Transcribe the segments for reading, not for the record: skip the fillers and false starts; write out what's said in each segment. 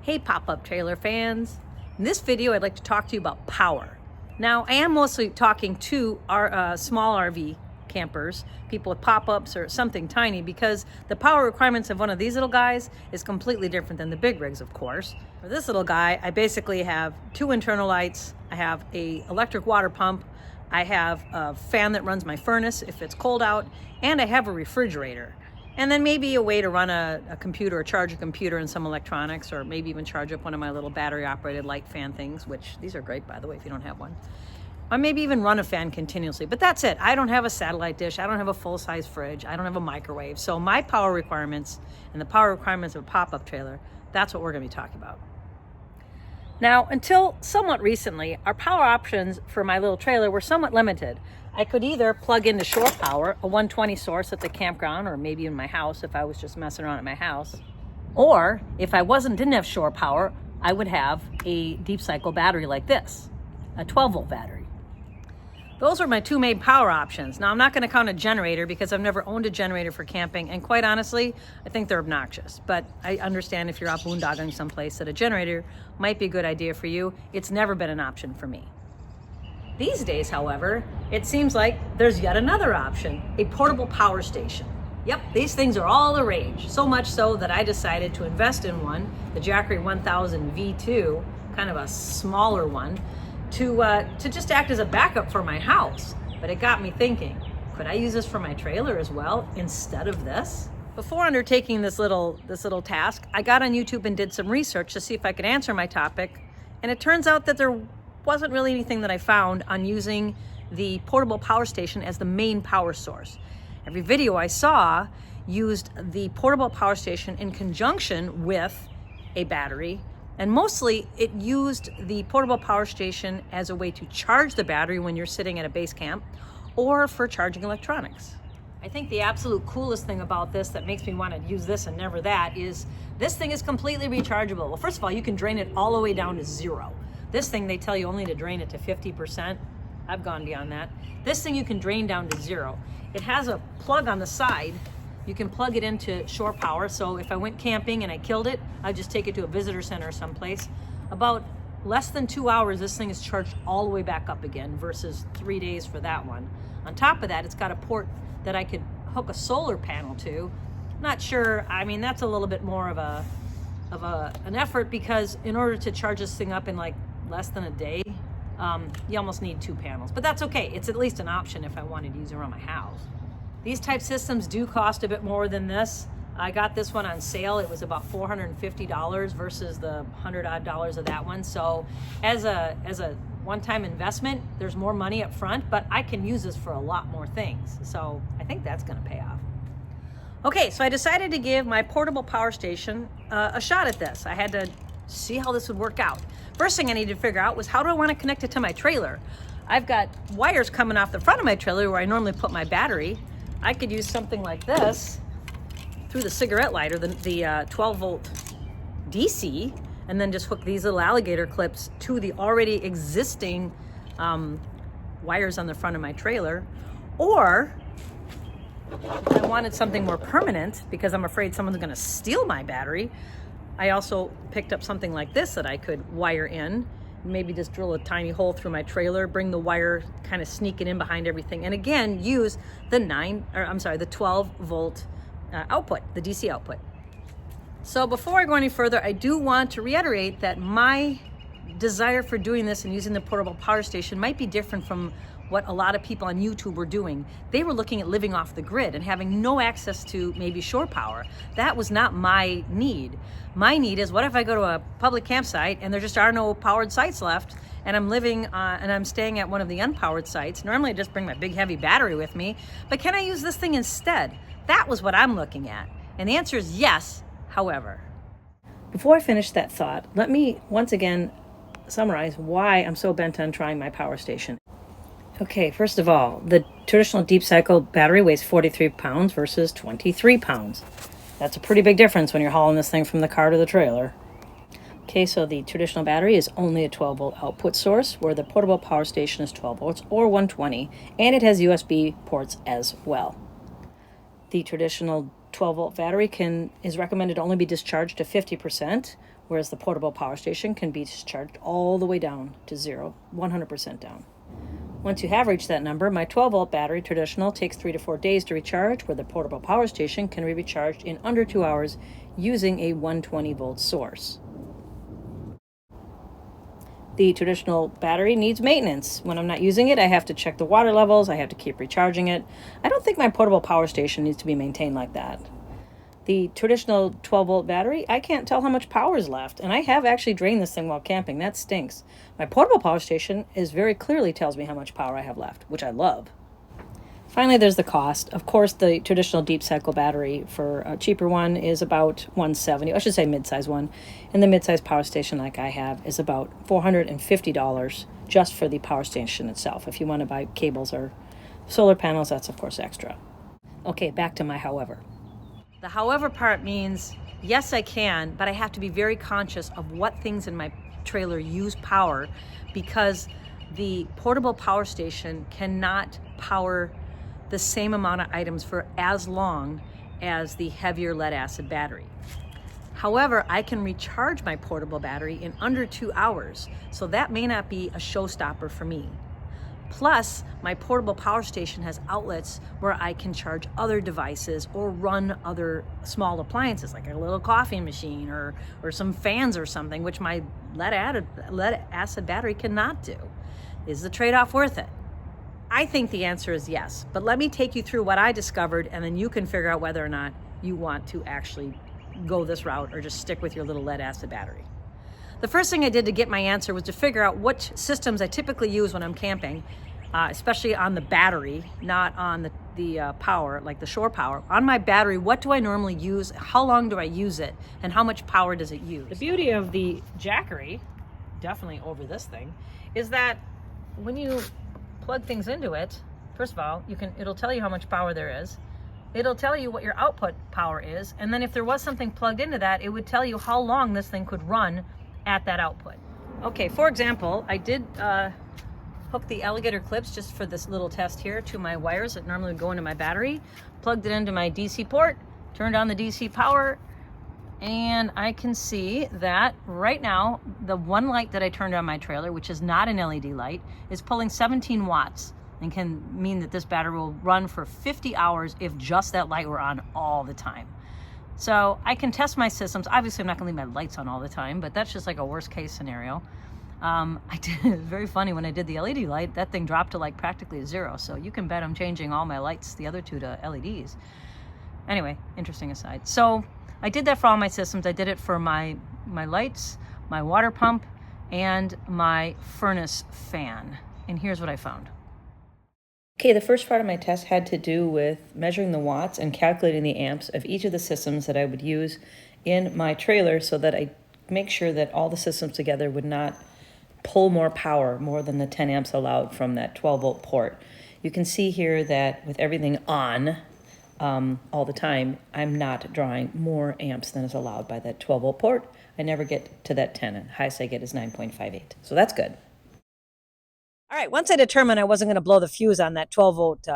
Hey pop-up trailer fans. In this video I'd like to talk to you about power. Now I am mostly talking to our small RV campers, people with pop-ups or something tiny, because the power requirements of one of these little guys is completely different than the big rigs, of course. For this little guy, I basically have 2 internal lights, I have a electric water pump, I have a fan that runs my furnace if it's cold out, and I have a refrigerator. And then maybe a way to run a computer or charge a computer and some electronics, or maybe even charge up one of my little battery operated light fan things, which these are great, by the way, if you don't have one. Or maybe even run a fan continuously, but that's it. I don't have a satellite dish. I don't have a full-size fridge. I don't have a microwave. So my power requirements and the power requirements of a pop-up trailer, that's what we're gonna be talking about. Now, until somewhat recently, our power options for my little trailer were somewhat limited. I could either plug into shore power, a 120 source at the campground, or maybe in my house if I was just messing around at my house. Or if I didn't have shore power, I would have a deep cycle battery like this, a 12-volt battery. Those are my 2 main power options. Now, I'm not going to count a generator because I've never owned a generator for camping, and quite honestly, I think they're obnoxious. But I understand if you're out boondocking someplace that a generator might be a good idea for you. It's never been an option for me. These days, however, it seems like there's yet another option, a portable power station. Yep, these things are all the rage, so much so that I decided to invest in one, the Jackery 1000 V2, kind of a smaller one, to just act as a backup for my house. But it got me thinking, could I use this for my trailer as well instead of this? Before undertaking this little task, I got on YouTube and did some research to see if I could answer my topic, and it turns out that there wasn't really anything that I found on using the portable power station as the main power source. Every video I saw used the portable power station in conjunction with a battery, and mostly it used the portable power station as a way to charge the battery when you're sitting at a base camp or for charging electronics. I think the absolute coolest thing about this that makes me want to use this and never that is this thing is completely rechargeable. Well, first of all, you can drain it all the way down to 0. This thing, they tell you only to drain it to 50%. I've gone beyond that. This thing you can drain down to 0. It has a plug on the side. You can plug it into shore power. So if I went camping and I killed it, I'd just take it to a visitor center someplace. About less than 2 hours, this thing is charged all the way back up again versus 3 days for that one. On top of that, it's got a port that I could hook a solar panel to. Not sure, I mean, that's a little bit more of an effort, because in order to charge this thing up in like less than a day, you almost need 2 panels, but that's okay. It's at least an option if I wanted to use it around my house. These type systems do cost a bit more than this. I got this one on sale. It was about $450 versus the $100 odd of that one. So as a one-time investment, there's more money up front, but I can use this for a lot more things. So I think that's gonna pay off. Okay, so I decided to give my portable power station a shot at this. I had to see how this would work out. First thing I needed to figure out was, how do I want to connect it to my trailer? I've got wires coming off the front of my trailer where I normally put my battery. I could use something like this through the cigarette lighter, the 12-volt DC, and then just hook these little alligator clips to the already existing wires on the front of my trailer. Or if I wanted something more permanent, because I'm afraid someone's going to steal my battery, I also picked up something like this that I could wire in, maybe just drill a tiny hole through my trailer, bring the wire, kind of sneak it in behind everything, and again, use the 12-volt output, the DC output. So before I go any further, I do want to reiterate that my desire for doing this and using the portable power station might be different from what a lot of people on YouTube were doing. They were looking at living off the grid and having no access to maybe shore power. That was not my need. My need is, what if I go to a public campsite and there just are no powered sites left, and I'm living and I'm staying at one of the unpowered sites. Normally I just bring my big heavy battery with me, but can I use this thing instead? That was what I'm looking at. And the answer is yes, however. Before I finish that thought, let me once again summarize why I'm so bent on trying my power station. Okay, first of all, the traditional deep cycle battery weighs 43 pounds versus 23 pounds. That's a pretty big difference when you're hauling this thing from the car to the trailer. Okay, so the traditional battery is only a 12-volt output source, where the portable power station is 12 volts or 120, and it has USB ports as well. The traditional 12-volt battery is recommended to only be discharged to 50%, whereas the portable power station can be discharged all the way down to 100% down. Once you have reached that number, my 12-volt battery traditional takes 3 to 4 days to recharge, where the portable power station can be recharged in under 2 hours using a 120-volt source. The traditional battery needs maintenance. When I'm not using it, I have to check the water levels, I have to keep recharging it. I don't think my portable power station needs to be maintained like that. The traditional 12-volt battery, I can't tell how much power is left, and I have actually drained this thing while camping. That stinks. My portable power station very clearly tells me how much power I have left, which I love. Finally, there's the cost. Of course, the traditional deep cycle battery for a cheaper one is about $170. I should say mid-size one. And the mid-size power station like I have is about $450 just for the power station itself. If you want to buy cables or solar panels, that's of course extra. Okay, back to my however. The however part means, yes, I can, but I have to be very conscious of what things in my trailer use power, because the portable power station cannot power the same amount of items for as long as the heavier lead acid battery. However, I can recharge my portable battery in under 2 hours, so that may not be a showstopper for me. Plus, my portable power station has outlets where I can charge other devices or run other small appliances, like a little coffee machine or some fans or something, which my lead acid battery cannot do. Is the trade-off worth it? I think the answer is yes, but let me take you through what I discovered, and then you can figure out whether or not you want to actually go this route or just stick with your little lead acid battery. The first thing I did to get my answer was to figure out which systems I typically use when I'm camping, especially on the battery, not on the power, like the shore power. On my battery, what do I normally use? How long do I use it? And how much power does it use? The beauty of the Jackery, definitely over this thing, is that when you plug things into it, first of all, it'll tell you how much power there is. It'll tell you what your output power is. And then if there was something plugged into that, it would tell you how long this thing could run at that output. Okay, for example, I did hook the alligator clips just for this little test here to my wires that normally would go into my battery, plugged it into my DC port, turned on the DC power, and I can see that right now, the one light that I turned on my trailer, which is not an LED light, is pulling 17 watts and can mean that this battery will run for 50 hours if just that light were on all the time. So I can test my systems. Obviously, I'm not gonna leave my lights on all the time, but that's just like a worst case scenario. It was very funny when I did the LED light, that thing dropped to like practically 0. So you can bet I'm changing all my lights, the other two, to LEDs. Anyway, interesting aside. So I did that for all my systems. I did it for my lights, my water pump, and my furnace fan. And here's what I found. Okay, the first part of my test had to do with measuring the watts and calculating the amps of each of the systems that I would use in my trailer so that I make sure that all the systems together would not pull more power, more than the 10 amps allowed from that 12-volt port. You can see here that with everything on all the time, I'm not drawing more amps than is allowed by that 12-volt port. I never get to that 10, and highest I get is 9.58. So that's good. All right, once I determined I wasn't going to blow the fuse on that 12-volt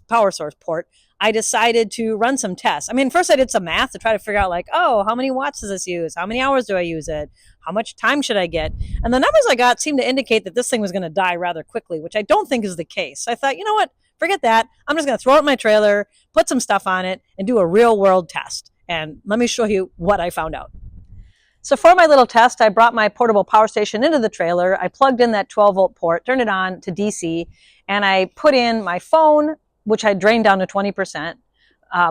power source port, I decided to run some tests. I mean, first I did some math to try to figure out like, oh, how many watts does this use? How many hours do I use it? How much time should I get? And the numbers I got seemed to indicate that this thing was going to die rather quickly, which I don't think is the case. So I thought, you know what? Forget that. I'm just going to throw it in my trailer, put some stuff on it, and do a real-world test. And let me show you what I found out. So for my little test, I brought my portable power station into the trailer. I plugged in that 12-volt port, turned it on to DC, and I put in my phone, which I drained down to 20%,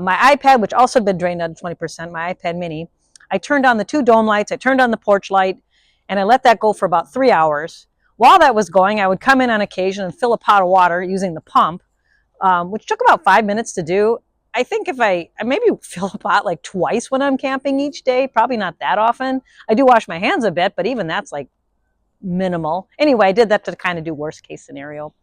my iPad, which also had been drained down to 20%, my iPad mini. I turned on the 2 dome lights, I turned on the porch light, and I let that go for about 3 hours. While that was going, I would come in on occasion and fill a pot of water using the pump, which took about 5 minutes to do. I think if I maybe fill a pot like twice when I'm camping each day, probably not that often. I do wash my hands a bit, but even that's like minimal. Anyway, I did that to kind of do worst case scenario.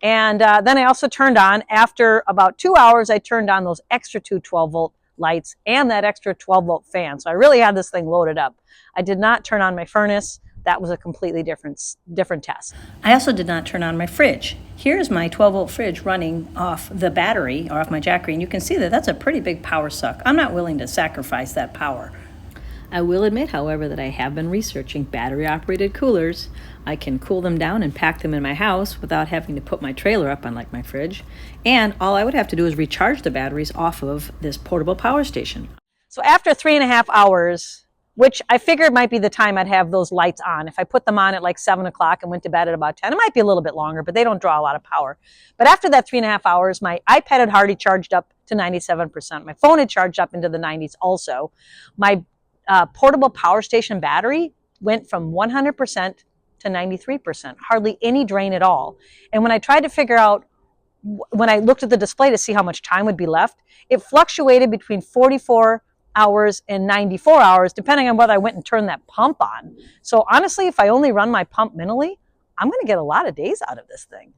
And then I also turned on, after about 2 hours, I turned on those extra 2 12-volt lights and that extra 12-volt fan. So I really had this thing loaded up. I did not turn on my furnace. That was a completely different test. I also did not turn on my fridge. Here's my 12-volt fridge running off the battery, or off my Jackery, and you can see that that's a pretty big power suck. I'm not willing to sacrifice that power. I will admit, however, that I have been researching battery-operated coolers. I can cool them down and pack them in my house without having to put my trailer up, unlike my fridge. And all I would have to do is recharge the batteries off of this portable power station. So after 3.5 hours, which I figured might be the time I'd have those lights on. If I put them on at like 7 o'clock and went to bed at about 10, it might be a little bit longer, but they don't draw a lot of power. But after that 3.5 hours, my iPad had already charged up to 97%. My phone had charged up into the 90s also. My portable power station battery went from 100% to 93%, hardly any drain at all. And when I tried to figure out, when I looked at the display to see how much time would be left, it fluctuated between 44 hours and 94 hours, depending on whether I went and turned that pump on. So honestly, if I only run my pump minimally, I'm going to get a lot of days out of this thing.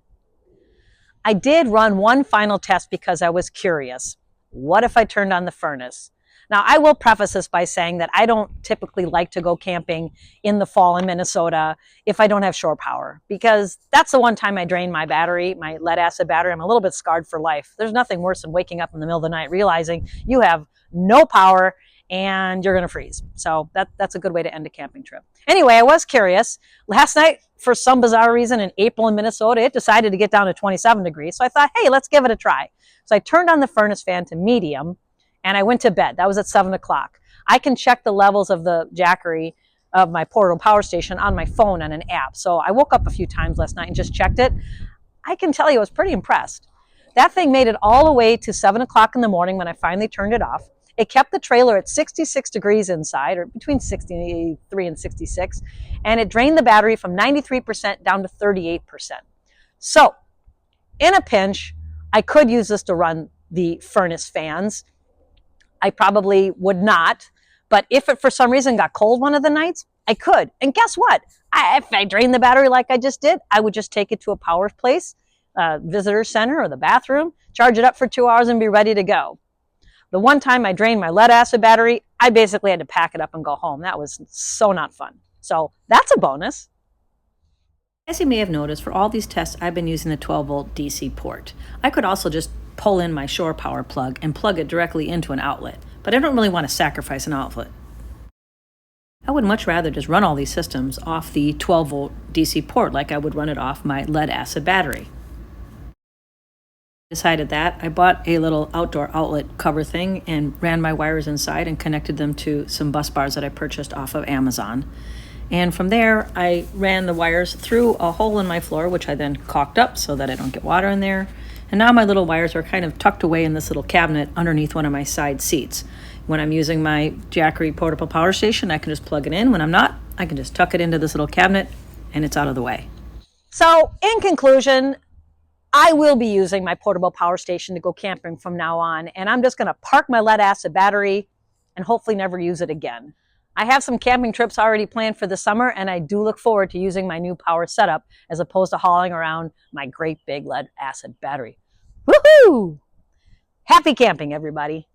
I did run one final test because I was curious. What if I turned on the furnace? Now, I will preface this by saying that I don't typically like to go camping in the fall in Minnesota if I don't have shore power, because that's the one time I drain my battery, my lead acid battery. I'm a little bit scarred for life. There's nothing worse than waking up in the middle of the night realizing you have no power and you're going to freeze. So that's a good way to end a camping trip. Anyway, I was curious. Last night, for some bizarre reason, in April in Minnesota, it decided to get down to 27 degrees. So I thought, hey, let's give it a try. So I turned on the furnace fan to medium, and I went to bed. That was at 7 o'clock. I can check the levels of the Jackery of my portable power station on my phone on an app. So I woke up a few times last night and just checked it. I can tell you I was pretty impressed. That thing made it all the way to 7 o'clock in the morning when I finally turned it off. It kept the trailer at 66 degrees inside, or between 63 and 66, and it drained the battery from 93% down to 38%. So, in a pinch, I could use this to run the furnace fans. I probably would not, but if it for some reason got cold one of the nights, I could. And guess what? If I drained the battery like I just did, I would just take it to a power place, visitor center or the bathroom, charge it up for 2 hours and be ready to go. The one time I drained my lead acid battery, I basically had to pack it up and go home. That was so not fun. So that's a bonus. As you may have noticed, for all these tests, I've been using the 12-volt DC port. I could also just pull in my shore power plug and plug it directly into an outlet, but I don't really want to sacrifice an outlet. I would much rather just run all these systems off the 12-volt DC port like I would run it off my lead acid battery. Decided that, I bought a little outdoor outlet cover thing and ran my wires inside and connected them to some bus bars that I purchased off of Amazon. And from there, I ran the wires through a hole in my floor, which I then caulked up so that I don't get water in there. And now my little wires are kind of tucked away in this little cabinet underneath one of my side seats. When I'm using my Jackery portable power station, I can just plug it in. When I'm not, I can just tuck it into this little cabinet and it's out of the way. So in conclusion, I will be using my portable power station to go camping from now on, and I'm just going to park my lead acid battery and hopefully never use it again. I have some camping trips already planned for the summer, and I do look forward to using my new power setup as opposed to hauling around my great big lead acid battery. Woohoo! Happy camping, everybody.